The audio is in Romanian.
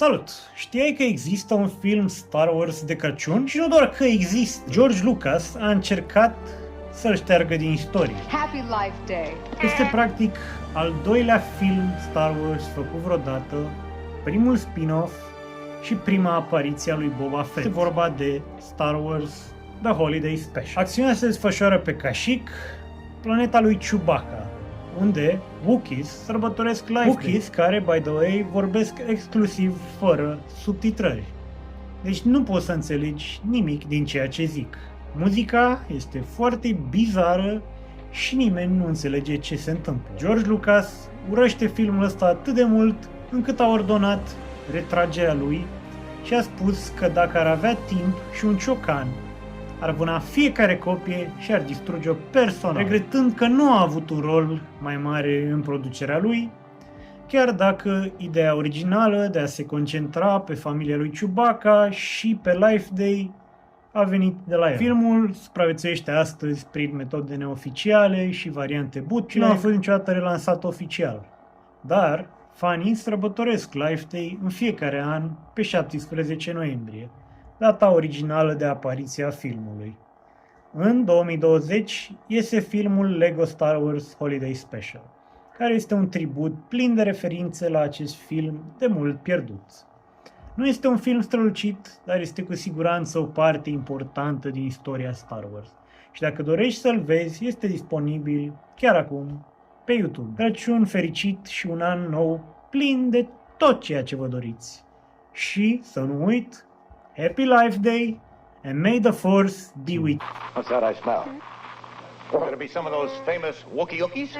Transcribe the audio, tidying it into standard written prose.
Salut! Știai că există un film Star Wars de Crăciun? Și nu doar că există. George Lucas a încercat să-l șteargă din istorie. Happy Life Day. Este practic al doilea film Star Wars făcut vreodată, primul spin-off și prima apariție a lui Boba Fett. Este vorba de Star Wars The Holiday Special. Acțiunea se desfășoară pe Kashyyyk, planeta lui Chewbacca, unde Wookiees sărbătoresc Life Day. Wookiees care, by the way, vorbesc exclusiv fără subtitrări. Deci nu poți să înțelegi nimic din ceea ce zic. Muzica este foarte bizară și nimeni nu înțelege ce se întâmplă. George Lucas urăște filmul ăsta atât de mult încât a ordonat retragerea lui și a spus că dacă ar avea timp și un ciocan, ar vâna fiecare copie și ar distruge-o personal, regretând că nu a avut un rol mai mare în producerea lui, chiar dacă ideea originală de a se concentra pe familia lui Chewbacca și pe Life Day a venit de la el. Filmul supraviețuiește astăzi prin metode neoficiale și variante bootleg și nu a fost niciodată relansat oficial. Dar fanii sărbătoresc Life Day în fiecare an pe 17 noiembrie, data originală de apariție a filmului. În 2020 iese filmul Lego Star Wars Holiday Special, care este un tribut plin de referințe la acest film de mult pierdut. Nu este un film strălucit, dar este cu siguranță o parte importantă din istoria Star Wars. Și dacă dorești să-l vezi, este disponibil chiar acum pe YouTube. Crăciun fericit și un an nou plin de tot ceea ce vă doriți. Și, să nu uit, Happy Life Day and may the Force be with you. What's that I smell? Could it be some of those famous Wookiee-Ookies?